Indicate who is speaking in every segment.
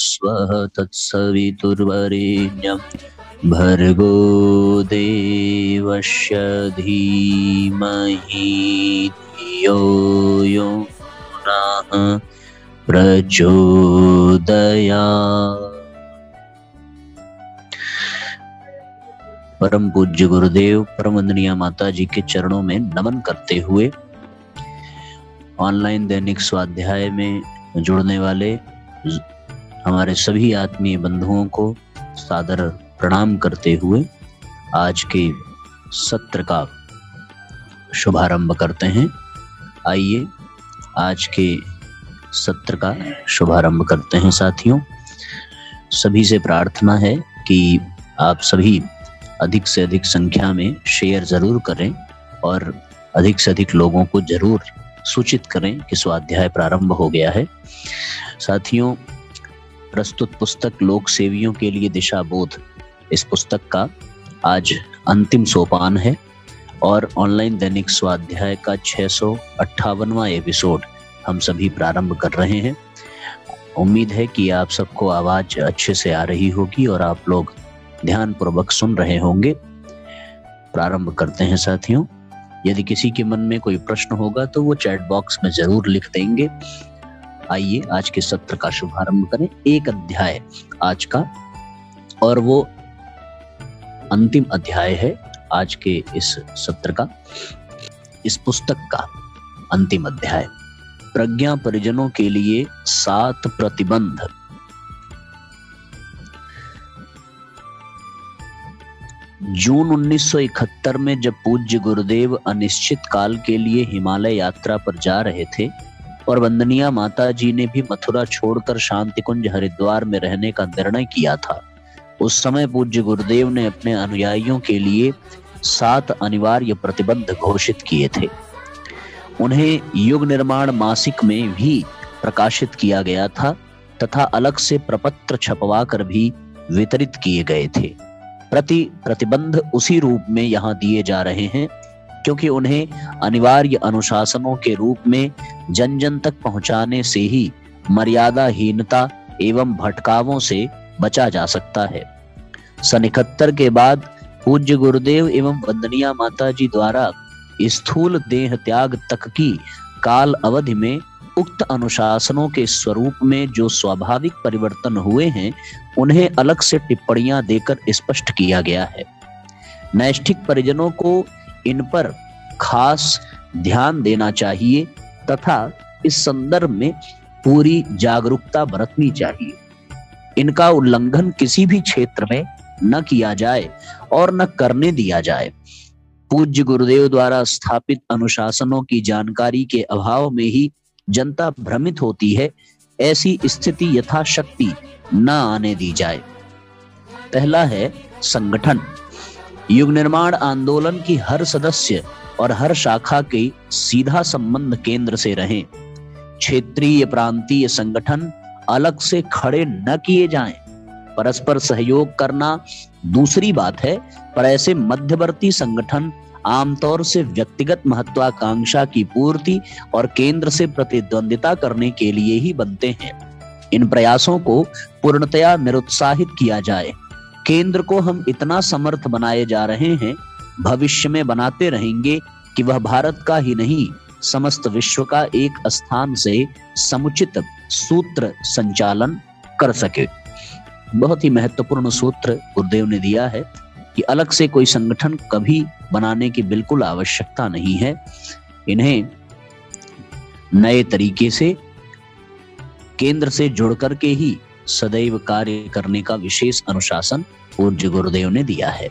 Speaker 1: स्वः तत्सवितुर्वरेण्यं भर्गो देवस्य धीमहि धियो यो नः प्रचोदयात्। परम पूज्य गुरुदेव परम वंदनीय माता जी के चरणों में नमन करते हुए ऑनलाइन दैनिक स्वाध्याय में जुड़ने वाले हमारे सभी आत्मीय बंधुओं को सादर प्रणाम करते हुए आज के सत्र का शुभारंभ करते हैं। आइए आज के सत्र का शुभारंभ करते हैं। साथियों, सभी से प्रार्थना है कि आप सभी अधिक से अधिक संख्या में शेयर जरूर करें और अधिक से अधिक लोगों को जरूर सूचित करें कि स्वाध्याय प्रारंभ हो गया है। साथियों, प्रस्तुत पुस्तक लोक सेवियों के लिए दिशा बोध, इस पुस्तक का आज अंतिम सोपान है और ऑनलाइन दैनिक स्वाध्याय का 658वां एपिसोड हम सभी प्रारंभ कर रहे हैं। उम्मीद है कि आप सबको आवाज अच्छे से आ रही होगी और आप लोग ध्यान पूर्वक सुन रहे होंगे। प्रारंभ करते हैं साथियों। यदि किसी के मन में कोई प्रश्न होगा तो वो चैट बॉक्स में जरूर लिख देंगे। आइए आज के सत्र का शुभारंभ करें। एक अध्याय आज का और वो अंतिम अध्याय है आज के इस सत्र का, इस पुस्तक का अंतिम अध्याय। प्रज्ञा परिजनों के लिए 7 प्रतिबंध। जून 1971 में जब पूज्य गुरुदेव अनिश्चित काल के लिए हिमालय यात्रा पर जा रहे थे और वंदनीय माता जी ने भी मथुरा छोड़कर शांति कुंज हरिद्वार में रहने का निर्णय किया था, उस समय पूज्य गुरुदेव ने अपने अनुयायियों के लिए 7 अनिवार्य प्रतिबंध घोषित किए थे। उन्हें युग निर्माण मासिक में भी प्रकाशित किया गया था तथा अलग से प्रपत्र छपवा कर भी वितरित किए गए थे। प्रतिबंध उसी रूप में यहाँ दिए जा रहे हैं क्योंकि उन्हें अनिवार्य अनुशासनों के रूप में जन जन तक पहुंचाने से ही मर्यादाहीनता एवं भटकावों से बचा जा सकता है। सन 71 के बाद पूज्य गुरुदेव एवं वंदनीय माता जी द्वारा स्थूल देह त्याग तक की काल अवधि में उक्त अनुशासनों के स्वरूप में जो स्वाभाविक परिवर्तन हुए हैं उन्हें अलग से टिप्पणियां देकर स्पष्ट किया गया है। नैष्ठिक परिजनों को इन पर खास ध्यान देना चाहिए तथा इस संदर्भ में पूरी जागरूकता बरतनी चाहिए। इनका उल्लंघन किसी भी क्षेत्र में न किया जाए और न करने दिया जाए। पूज्य गुरुदेव द्वारा स्थापित अनुशासनों की जानकारी के अभाव में ही जनता भ्रमित होती है, ऐसी स्थिति यथाशक्ति न आने दी जाए। पहला है संगठन। युग निर्माण आंदोलन की हर सदस्य और हर शाखा के सीधा संबंध केंद्र से रहे। क्षेत्रीय प्रांतीय संगठन अलग से खड़े न किए जाएं। परस्पर सहयोग करना दूसरी बात है, पर ऐसे मध्यवर्ती संगठन आमतौर से व्यक्तिगत महत्वाकांक्षा की पूर्ति और केंद्र से प्रतिद्वंदिता करने के लिए ही बनते हैं। इन प्रयासों को पूर्णतया निरुत्साहित किया जाए। केंद्र को हम इतना समर्थ बनाए जा रहे हैं, भविष्य में बनाते रहेंगे कि वह भारत का ही नहीं समस्त विश्व का एक स्थान से समुचित सूत्र संचालन कर सके। बहुत ही महत्वपूर्ण सूत्र गुरुदेव ने दिया है कि अलग से कोई संगठन कभी बनाने की बिल्कुल आवश्यकता नहीं है। इन्हें नए तरीके से केंद्र से जुड़ करके ही सदैव कार्य करने का विशेष अनुशासन पूज्य गुरुदेव ने दिया है।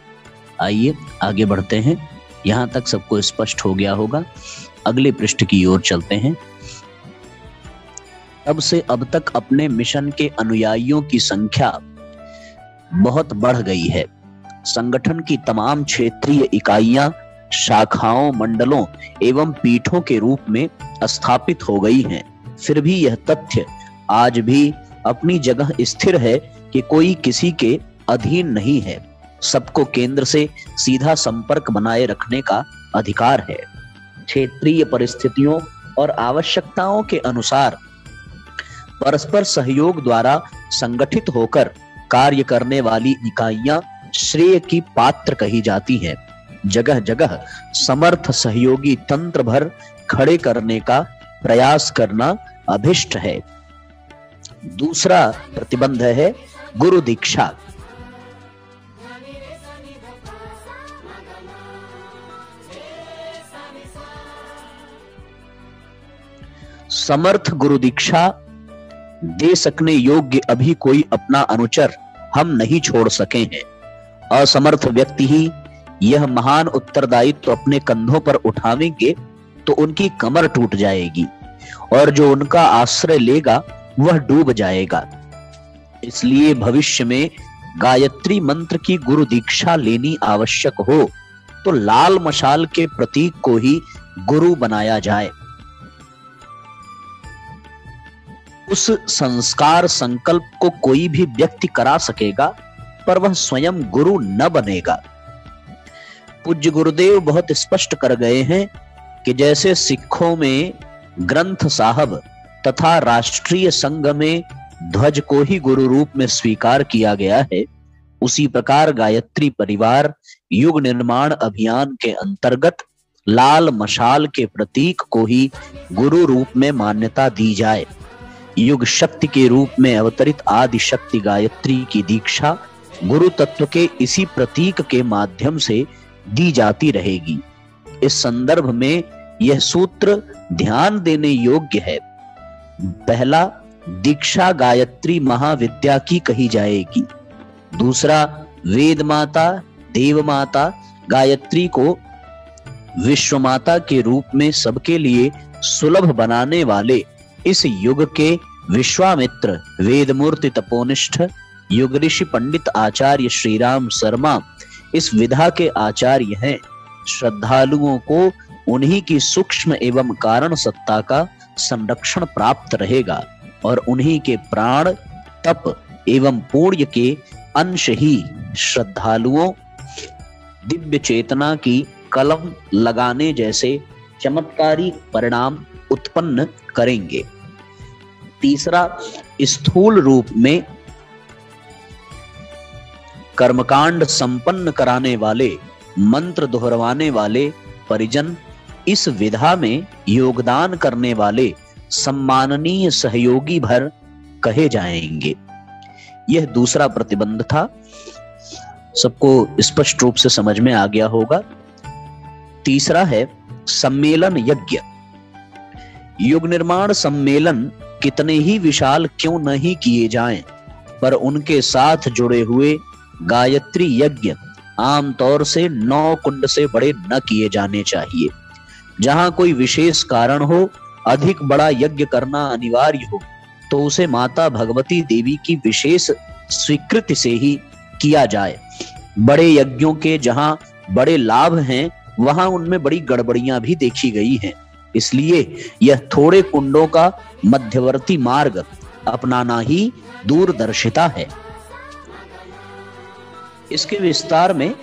Speaker 1: आइए आगे बढ़ते हैं। यहाँ तक सबको स्पष्ट हो गया होगा। अगले पृष्ठ की ओर चलते हैं। तब से अब तक अपने मिशन के अनुयायियों की संख्या बहुत बढ़ गई है। संगठन की तमाम क्षेत्रीय इकाइयां शाखाओं, मंडलों एवं पीठों के रूप में स्थापित हो गई हैं। फिर भी यह तथ्य आज भी अपनी जगह स्थिर है कि कोई किसी के अधीन नहीं है। सबको केंद्र से सीधा संपर्क बनाए रखने का अधिकार है। क्षेत्रीय परिस्थितियों और आवश्यकताओं के अनुसार परस्पर सहयोग द्वारा संगठित होकर कार्य करने वाली इकाइयां श्रेय की पात्र कही जाती हैं। जगह जगह समर्थ सहयोगी तंत्र भर खड़े करने का प्रयास करना अभिष्ट है। दूसरा प्रतिबंध है गुरु दीक्षा। समर्थ गुरु दीक्षा दे सकने योग्य अभी कोई अपना अनुचर हम नहीं छोड़ सके हैं। असमर्थ व्यक्ति ही यह महान उत्तरदायित्व अपने कंधों पर उठावेंगे तो उनकी कमर टूट जाएगी और जो उनका आश्रय लेगा वह डूब जाएगा। इसलिए भविष्य में गायत्री मंत्र की गुरु दीक्षा लेनी आवश्यक हो तो लाल मशाल के प्रतीक को ही गुरु बनाया जाए। उस संस्कार संकल्प को कोई भी व्यक्ति करा सकेगा पर वह स्वयं गुरु न बनेगा। पूज्य गुरुदेव बहुत स्पष्ट कर गए हैं कि जैसे सिखों में ग्रंथ साहब तथा राष्ट्रीय संघ में ध्वज को ही गुरु रूप में स्वीकार किया गया है, उसी प्रकार गायत्री परिवार युग निर्माण अभियान के अंतर्गत लाल मशाल के प्रतीक को ही गुरु रूप में मान्यता दी जाए। युग शक्ति के रूप में अवतरित आदि शक्ति गायत्री की दीक्षा गुरु तत्व के इसी प्रतीक के माध्यम से दी जाती रहेगी। इस संदर्भ में यह सूत्र ध्यान देने योग्य है। पहला, दीक्षा गायत्री महाविद्या की कही जाएगी। दूसरा, वेद माता देव माता गायत्री को विश्व माता के रूप में सबके लिए सुलभ बनाने वाले इस युग के विश्वामित्र वेदमूर्ति तपोनिष्ठ युग ऋषि पंडित आचार्य श्रीराम शर्मा इस विधा के आचार्य हैं। श्रद्धालुओं को उन्हीं की सूक्ष्म एवं कारण सत्ता का संरक्षण प्राप्त रहेगा और उन्हीं के प्राण तप एवं पुण्य के अंश ही श्रद्धालुओं दिव्य चेतना की कलम लगाने जैसे चमत्कारी परिणाम उत्पन्न करेंगे। तीसरा, स्थूल रूप में कर्मकांड संपन्न कराने वाले मंत्र दोहरवाने वाले परिजन इस विधा में योगदान करने वाले सम्माननीय सहयोगी भर कहे जाएंगे। यह दूसरा प्रतिबंध था। सबको स्पष्ट रूप से समझ में आ गया होगा। तीसरा है सम्मेलन यज्ञ। युग निर्माण सम्मेलन कितने ही विशाल क्यों नहीं किए जाएं, पर उनके साथ जुड़े हुए गायत्री यज्ञ आमतौर से 9 कुंड से बड़े न किए जाने चाहिए। जहां कोई विशेष कारण हो, अधिक बड़ा यज्ञ करना अनिवार्य हो, तो उसे माता भगवती देवी की विशेष स्वीकृति से ही किया जाए। बड़े यज्ञों के जहां बड़े लाभ हैं, वहां उनमें बड़ी गड़बड़ियां भी देखी गई हैं। इसलिए यह थोड़े कुंडों का मध्यवर्ती मार्ग अपनाना ही दूरदर्शिता है। इसके विस्तार में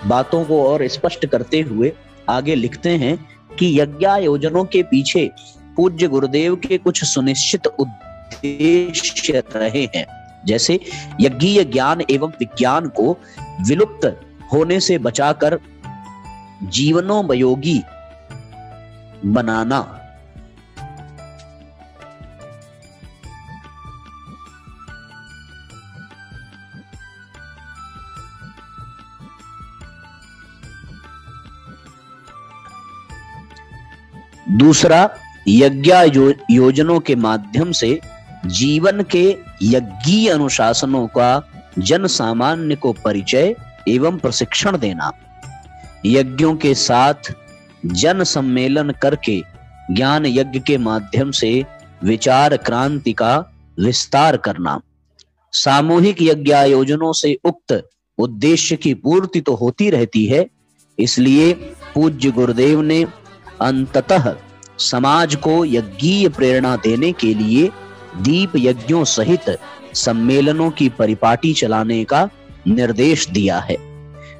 Speaker 1: बातों को और स्पष्ट करते हुए आगे लिखते हैं कि यज्ञायोजनों के पीछे पूज्य गुरुदेव के कुछ सुनिश्चित उद्देश्य रहे हैं, जैसे यज्ञीय ज्ञान एवं विज्ञान को विलुप्त होने से बचाकर जीवनोपयोगी बनाना, दूसरा, यज्ञ योजनों के माध्यम से जीवन के यज्ञीय अनुशासनों का जन सामान्य को परिचय एवं प्रशिक्षण देना, यज्ञों के साथ जन सम्मेलन करके ज्ञान यज्ञ के माध्यम से विचार क्रांति का विस्तार करना। सामूहिक यज्ञायोजनों से उक्त उद्देश्य की पूर्ति तो होती रहती है, इसलिए पूज्य गुरुदेव ने अंततः समाज को यज्ञीय प्रेरणा देने के लिए दीप यज्ञों सहित सम्मेलनों की परिपाटी चलाने का निर्देश दिया है।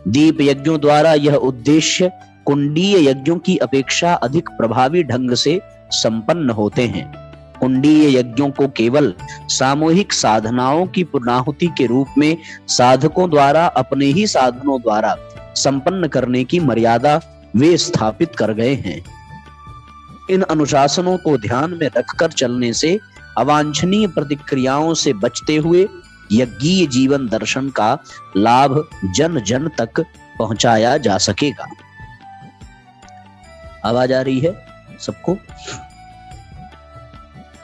Speaker 1: दीप यज्ञों द्वारा यह उद्देश्य कुंडीय यज्ञों की अपेक्षा अधिक प्रभावी ढंग से संपन्न होते हैं। कुंडीय यज्ञों को केवल सामूहिक साधनाओं की पूर्णाहुति के रूप में साधकों द्वारा अपने ही साधनों द्वारा संपन्न करने की मर्यादा वे स्थापित कर गए हैं। इन अनुशासनों को ध्यान में रखकर चलने से अवांछनीय प्रतिक्रियाओं से बचते हुए यज्ञीय जीवन दर्शन का लाभ जन जन तक पहुंचाया जा सकेगा। आवाज आ रही है सबको?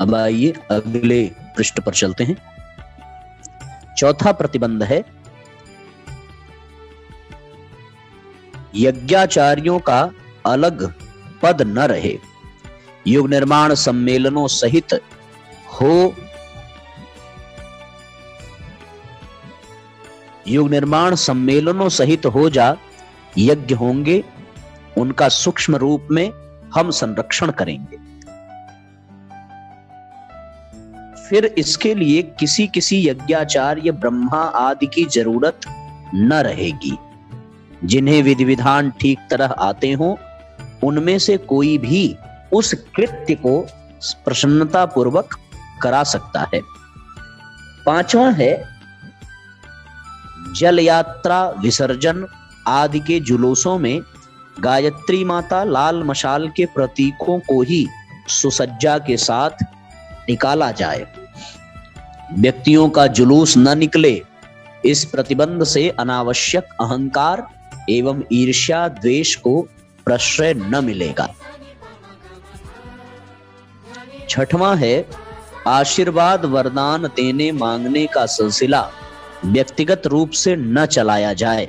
Speaker 1: अब आइए अगले पृष्ठ पर चलते हैं। चौथा प्रतिबंध है यज्ञाचार्यों का अलग पद न रहे। युग निर्माण सम्मेलनों सहित हो युग निर्माण सम्मेलनों सहित हो जा यज्ञ होंगे, उनका सूक्ष्म रूप में हम संरक्षण करेंगे। फिर इसके लिए किसी किसी यज्ञाचार्य ब्रह्मा आदि की जरूरत न रहेगी। जिन्हें विधि विधान ठीक तरह आते हों उनमें से कोई भी उस कृत्य को प्रसन्नता पूर्वक करा सकता है। पांचवा है जल यात्रा विसर्जन आदि के जुलूसों में गायत्री माता लाल मशाल के प्रतीकों को ही सुसज्जा के साथ निकाला जाए। व्यक्तियों का जुलूस न निकले, इस प्रतिबंध से अनावश्यक अहंकार एवं ईर्ष्या द्वेष को प्रश्रय न मिलेगा। छठवां है आशीर्वाद वरदान देने मांगने का सिलसिला व्यक्तिगत रूप से न चलाया जाए।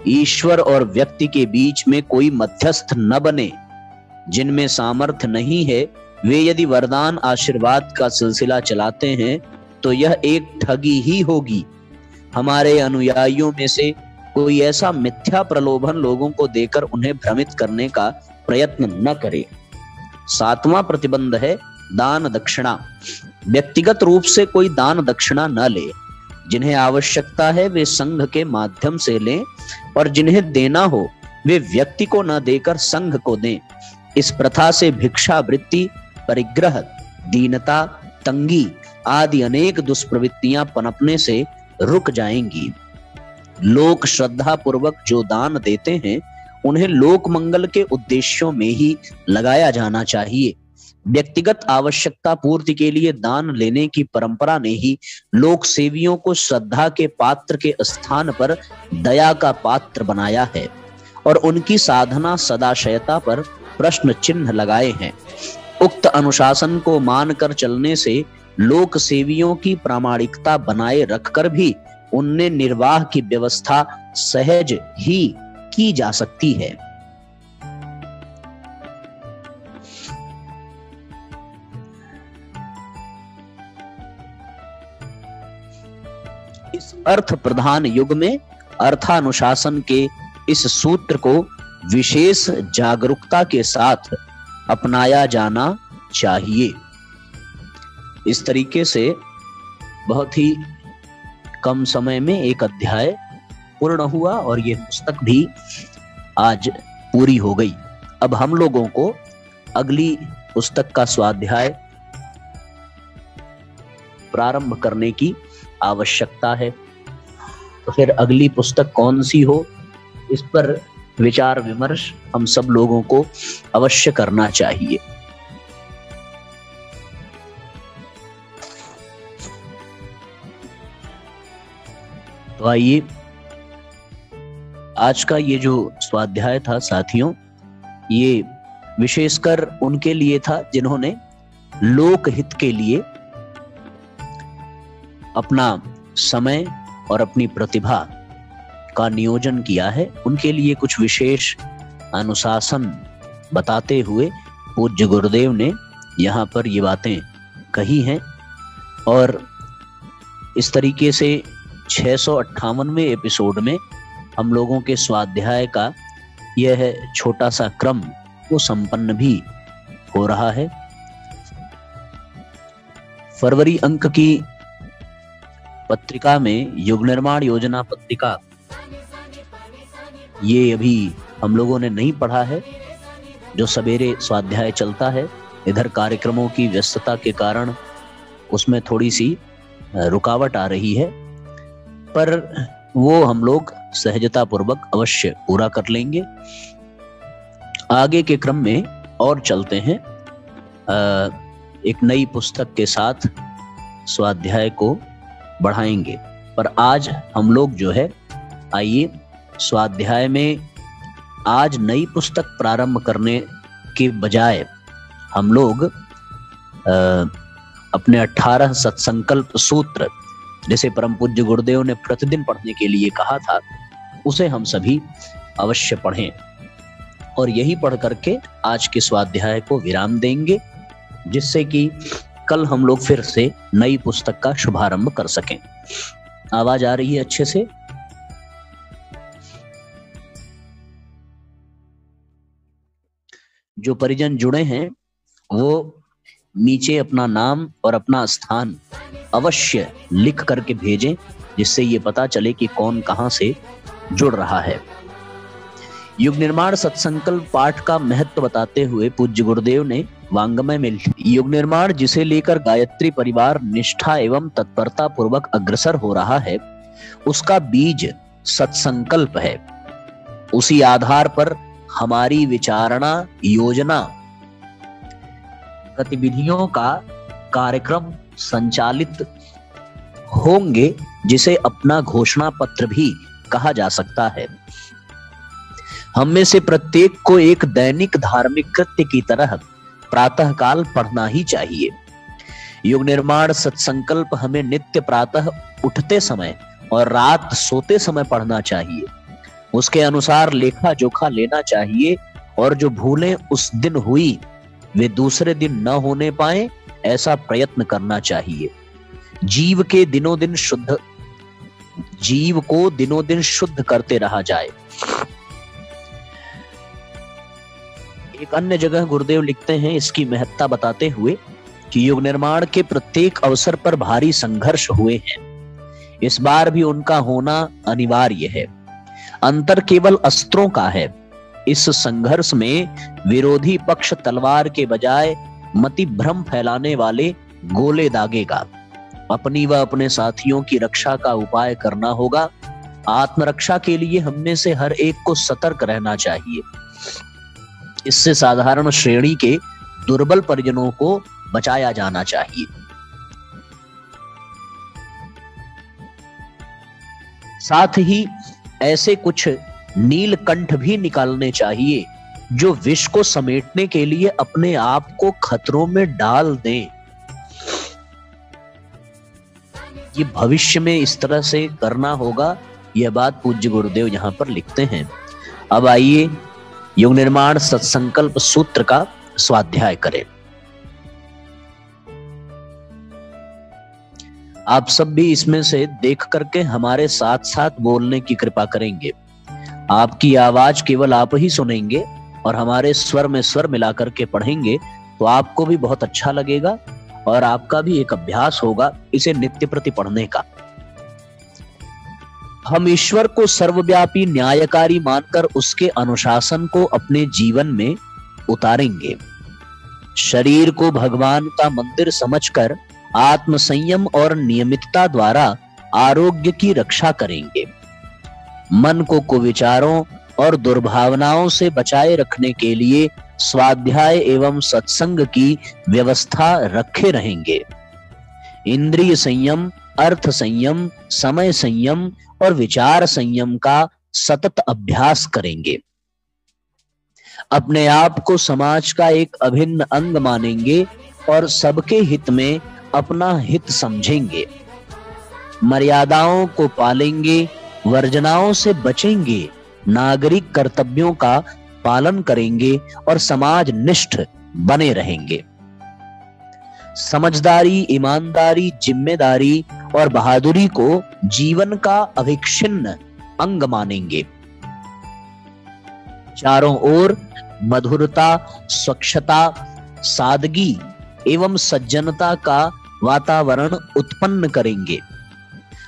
Speaker 1: ईश्वर और व्यक्ति के बीच में कोई मध्यस्थ न बने। जिनमें सामर्थ्य नहीं है वे यदि वरदान आशीर्वाद का सिलसिला चलाते हैं तो यह एक ठगी ही होगी। हमारे अनुयायियों में से कोई ऐसा मिथ्या प्रलोभन लोगों को देकर उन्हें भ्रमित करने का प्रयत्न न करे। सातवां प्रतिबंध है दान दक्षिणा। व्यक्तिगत रूप से कोई दान दक्षिणा न ले। जिन्हें आवश्यकता है वे संघ के माध्यम से लें और जिन्हें देना हो वे व्यक्ति को न देकर संघ को दें। इस प्रथा से भिक्षा वृत्ति, परिग्रह, दीनता, तंगी आदि अनेक दुष्प्रवृत्तियां पनपने से रुक जाएंगी। लोक श्रद्धा पूर्वक जो दान देते हैं उन्हें लोक मंगल के उद्देश्यों में ही लगाया जाना चाहिए। व्यक्तिगत आवश्यकता पूर्ति के लिए दान लेने की परंपरा ने ही लोक सेवियों को श्रद्धा के पात्र के स्थान पर दया का पात्र बनाया है और उनकी साधना सदाशयता पर प्रश्न चिन्ह लगाए हैं। उक्त अनुशासन को मानकर चलने से लोक सेवियों की प्रामाणिकता बनाए रखकर भी उनने निर्वाह की व्यवस्था सहज ही की जा सकती है। इस अर्थ प्रधान युग में अर्थानुशासन के इस सूत्र को विशेष जागरूकता के साथ अपनाया जाना चाहिए। इस तरीके से बहुत ही कम समय में एक अध्याय पूर्ण हुआ और ये पुस्तक भी आज पूरी हो गई। अब हम लोगों को अगली पुस्तक का स्वाध्याय प्रारंभ करने की आवश्यकता है। तो फिर अगली पुस्तक कौन सी हो, इस पर विचार विमर्श हम सब लोगों को अवश्य करना चाहिए। तो आइए, आज का ये जो स्वाध्याय था साथियों, ये विशेषकर उनके लिए था जिन्होंने लोकहित के लिए अपना समय और अपनी प्रतिभा का नियोजन किया है। उनके लिए कुछ विशेष अनुशासन बताते हुए पूज्य गुरुदेव ने यहाँ पर ये बातें कही हैं और इस तरीके से 658वें एपिसोड में हम लोगों के स्वाध्याय का यह छोटा सा क्रम वो संपन्न भी हो रहा है। फरवरी अंक की पत्रिका में युग निर्माण योजना पत्रिका ये अभी हम लोगों ने नहीं पढ़ा है। जो सवेरे स्वाध्याय चलता है इधर कार्यक्रमों की व्यस्तता के कारण उसमें थोड़ी सी रुकावट आ रही है, पर वो हम लोग सहजता पूर्वक अवश्य पूरा कर लेंगे। आगे के क्रम में और चलते हैं, एक नई पुस्तक के साथ स्वाध्याय को बढ़ाएंगे। पर आज हम लोग जो है, आइए स्वाध्याय में आज नई पुस्तक प्रारंभ करने के बजाय हम लोग अपने 18 सत्संकल्प सूत्र, जैसे परम पूज्य गुरुदेव ने प्रतिदिन पढ़ने के लिए कहा था, उसे हम सभी अवश्य पढ़ें और यही पढ़ करके आज के स्वाध्याय को विराम देंगे, जिससे कि कल हम लोग फिर से नई पुस्तक का शुभारंभ कर सकें। आवाज आ रही है अच्छे से? जो परिजन जुड़े हैं वो नीचे अपना नाम और अपना स्थान अवश्य लिख करके भेजें, जिससे ये पता चले कि कौन कहां से जुड़ रहा है। युग निर्माण सत्संकल्प पाठ का महत्व बताते हुए पूज्य गुरुदेव ने वांग्मय में युग निर्माण जिसे लेकर गायत्री परिवार निष्ठा एवं तत्परता पूर्वक अग्रसर हो रहा है, उसका बीज सत्संकल्प है। उसी आधार पर हमारी विचारणा, योजना, गतिविधियों का कार्यक्रम संचालित होंगे, जिसे अपना घोषणा पत्र भी कहा जा सकता है। हम में से प्रत्येक को एक दैनिक धार्मिक कृत्य की तरह प्रातःकाल पढ़ना ही चाहिए। युग निर्माण सत्संकल्प हमें नित्य प्रातः उठते समय और रात सोते समय पढ़ना चाहिए। उसके अनुसार लेखा जोखा लेना चाहिए और जो भूलें उस दिन हुई वे दूसरे दिन न होने पाए, ऐसा प्रयत्न करना चाहिए। जीव को दिनों दिन शुद्ध करते रहा जाए। एक अन्य जगह गुरुदेव लिखते हैं इसकी महत्ता बताते हुए कि युग निर्माण के प्रत्येक अवसर पर भारी संघर्ष हुए हैं। इस बार भी उनका होना अनिवार्य है। अंतर केवल अस्त्रों का है। इस संघर्ष में विरोधी पक्ष तलवार के बजाय मति भ्रम फैलाने वाले गोले दागेगा। अपनी व अपने साथियों की रक्षा का उपाय करना होगा। आत्मरक्षा के लिए हम में से हर एक को सतर्क रहना चाहिए। इससे साधारण श्रेणी के दुर्बल परिजनों को बचाया जाना चाहिए। साथ ही ऐसे कुछ नीलकंठ भी निकालने चाहिए जो विष को समेटने के लिए अपने आप को खतरों में डाल दें। ये भविष्य में इस तरह से करना होगा, यह बात पूज्य गुरुदेव यहां पर लिखते हैं। अब आइए युग निर्माण सत्संकल्प सूत्र का स्वाध्याय करें। आप सब भी इसमें से देख करके हमारे साथ साथ बोलने की कृपा करेंगे। आपकी आवाज केवल आप ही सुनेंगे और हमारे स्वर में स्वर मिलाकर के पढ़ेंगे तो आपको भी बहुत अच्छा लगेगा और आपका भी एक अभ्यास होगा इसे नित्य प्रति पढ़ने का। हम ईश्वर को सर्वव्यापी न्यायकारी मानकर उसके अनुशासन को अपने जीवन में उतारेंगे। शरीर को भगवान का मंदिर समझकर आत्म संयम और नियमितता द्वारा आरोग्य की रक्षा करेंगे। मन को कुविचारों और दुर्भावनाओं से बचाए रखने के लिए स्वाध्याय एवं सत्संग की व्यवस्था रखे रहेंगे। इंद्रिय संयम, अर्थ संयम, समय संयम और विचार संयम का सतत अभ्यास करेंगे। अपने आप को समाज का एक अभिन्न अंग मानेंगे और सबके हित में अपना हित समझेंगे। मर्यादाओं को पालेंगे, वर्जनाओं से बचेंगे, नागरिक कर्तव्यों का पालन करेंगे और समाज निष्ठ बने रहेंगे। समझदारी, ईमानदारी, जिम्मेदारी और बहादुरी को जीवन का अविच्छिन्न अंग मानेंगे। चारों ओर मधुरता, स्वच्छता, सादगी एवं सज्जनता का वातावरण उत्पन्न करेंगे।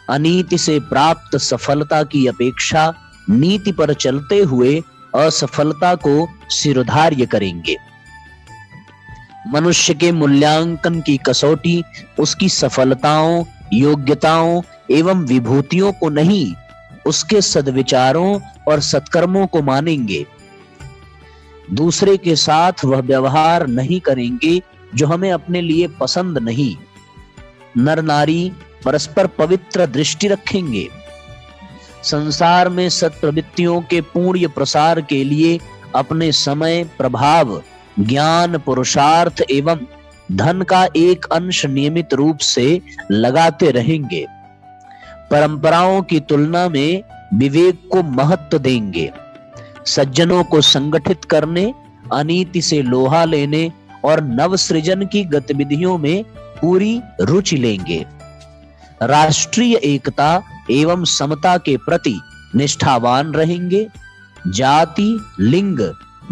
Speaker 1: अनीति से प्राप्त सफलता की अपेक्षा नीति पर चलते हुए असफलता को सिरधार्य करेंगे। मनुष्य के मूल्यांकन की कसौटी उसकी सफलताओं, योग्यताओं एवं विभूतियों को नहीं, उसके सद्विचारों और सत्कर्मों को मानेंगे। दूसरे के साथ वह व्यवहार नहीं करेंगे जो हमें अपने लिए पसंद नहीं। नर नारी परस्पर पवित्र दृष्टि रखेंगे। संसार में सत्प्रवृत्तियों के पूर्ण प्रसार के लिए अपने समय, प्रभाव, ज्ञान, पुरुषार्थ एवं धन का एक अंश नियमित रूप से लगाते रहेंगे। परंपराओं की तुलना में विवेक को महत्व देंगे। सज्जनों को संगठित करने, अनीति से लोहा लेने और नवसृजन की गतिविधियों में पूरी रुचि लेंगे। राष्ट्रीय एकता एवं समता के प्रति निष्ठावान रहेंगे। जाति, लिंग,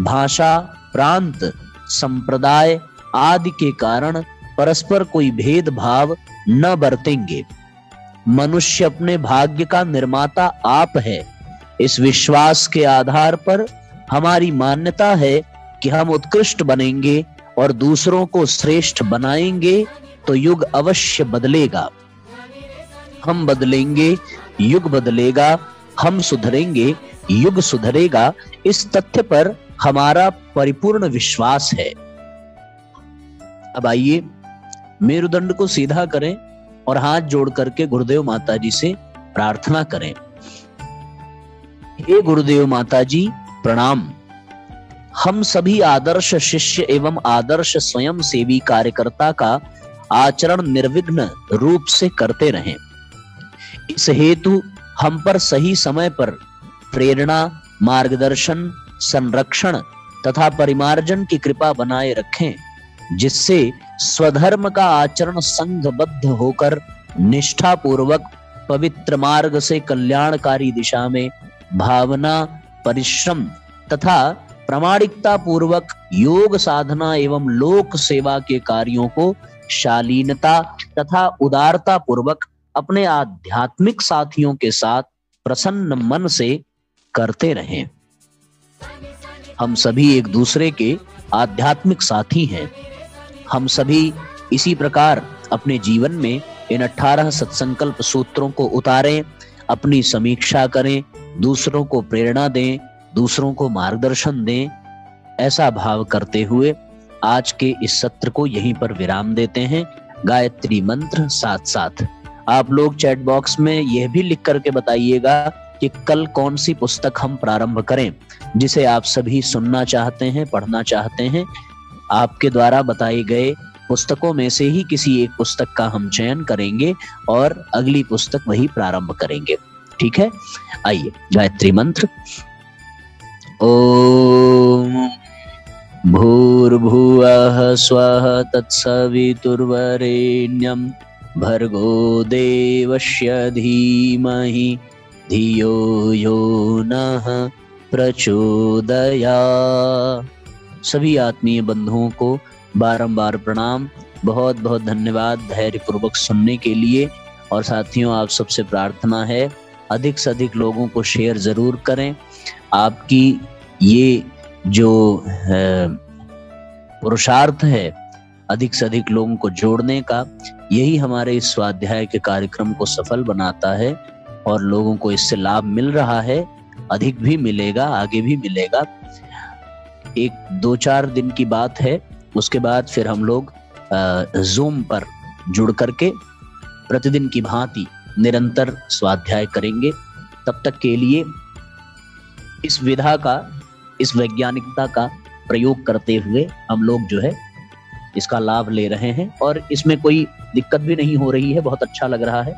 Speaker 1: भाषा, प्रांत, संप्रदाय आदि के कारण परस्पर कोई भेदभाव न बरतेंगे। मनुष्य अपने भाग्य का निर्माता आप है। इस विश्वास के आधार पर हमारी मान्यता है कि हम उत्कृष्ट बनेंगे और दूसरों को श्रेष्ठ बनाएंगे तो युग अवश्य बदलेगा। हम बदलेंगे, युग बदलेगा। हम सुधरेंगे, युग सुधरेगा। इस तथ्य पर हमारा परिपूर्ण विश्वास है। अब आइए मेरुदंड को सीधा करें और हाथ जोड़ करके गुरुदेव माता जी से प्रार्थना करें। हे गुरुदेव माता जी, प्रणाम। हम सभी आदर्श शिष्य एवं आदर्श स्वयं सेवी कार्यकर्ता का आचरण निर्विघ्न रूप से करते रहें। इस हेतु हम पर सही समय पर प्रेरणा, मार्गदर्शन, संरक्षण तथा परिमार्जन की कृपा बनाए रखें, जिससे स्वधर्म का आचरण संघबद्ध होकर निष्ठा पूर्वक पवित्र मार्ग से कल्याणकारी दिशा में भावना, परिश्रम तथा प्रामाणिकता पूर्वक योग साधना एवं लोक सेवा के कार्यों को शालीनता तथा उदारता पूर्वक अपने आध्यात्मिक साथियों के साथ प्रसन्न मन से करते रहें। हम सभी एक दूसरे के आध्यात्मिक साथी हैं। हम सभी इसी प्रकार अपने जीवन में इन 18 सत्संकल्प सूत्रों को उतारें, अपनी समीक्षा करें, दूसरों को प्रेरणा दें, दूसरों को मार्गदर्शन दें। ऐसा भाव करते हुए आज के इस सत्र को यहीं पर विराम देते हैं। गायत्री मंत्र साथ साथ आप लोग चैट बॉक्स में यह भी लिख करके बताइएगा कि कल कौन सी पुस्तक हम प्रारंभ करें, जिसे आप सभी सुनना चाहते हैं, पढ़ना चाहते हैं। आपके द्वारा बताए गए पुस्तकों में से ही किसी एक पुस्तक का हम चयन करेंगे और अगली पुस्तक वही प्रारंभ करेंगे। ठीक है, आइए गायत्री मंत्र। ओम भूर्भुवः स्वः तत्सवितुर्वरेण्यं भर्गो देवस्य धीमहि धियो यो नः प्रचोदयात्। सभी आत्मीय बंधुओं को बारंबार प्रणाम, बहुत बहुत धन्यवाद धैर्यपूर्वक सुनने के लिए। और साथियों, आप सबसे प्रार्थना है अधिक से अधिक लोगों को शेयर जरूर करें। आपकी ये जो पुरुषार्थ है अधिक से अधिक लोगों को जोड़ने का, यही हमारे इस स्वाध्याय के कार्यक्रम को सफल बनाता है और लोगों को इससे लाभ मिल रहा है। अधिक भी मिलेगा, आगे भी मिलेगा। एक 2-4 दिन की बात है, उसके बाद फिर हम लोग जूम पर जुड़ करके प्रतिदिन की भांति निरंतर स्वाध्याय करेंगे। तब तक के लिए इस विधा का, इस वैज्ञानिकता का प्रयोग करते हुए हम लोग जो है इसका लाभ ले रहे हैं और इसमें कोई दिक्कत भी नहीं हो रही है। बहुत अच्छा लग रहा है।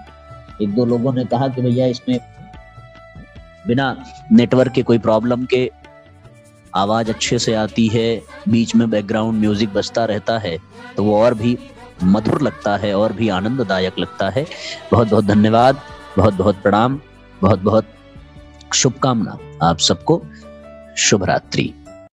Speaker 1: 1-2 लोगों ने कहा कि भैया इसमें बिना नेटवर्क के कोई प्रॉब्लम के आवाज अच्छे से आती है, बीच में बैकग्राउंड म्यूजिक बजता रहता है, तो वो और भी मधुर लगता है और भी आनंददायक लगता है। बहुत बहुत धन्यवाद, बहुत बहुत प्रणाम, बहुत बहुत शुभकामना आप सबको। शुभ रात्रि।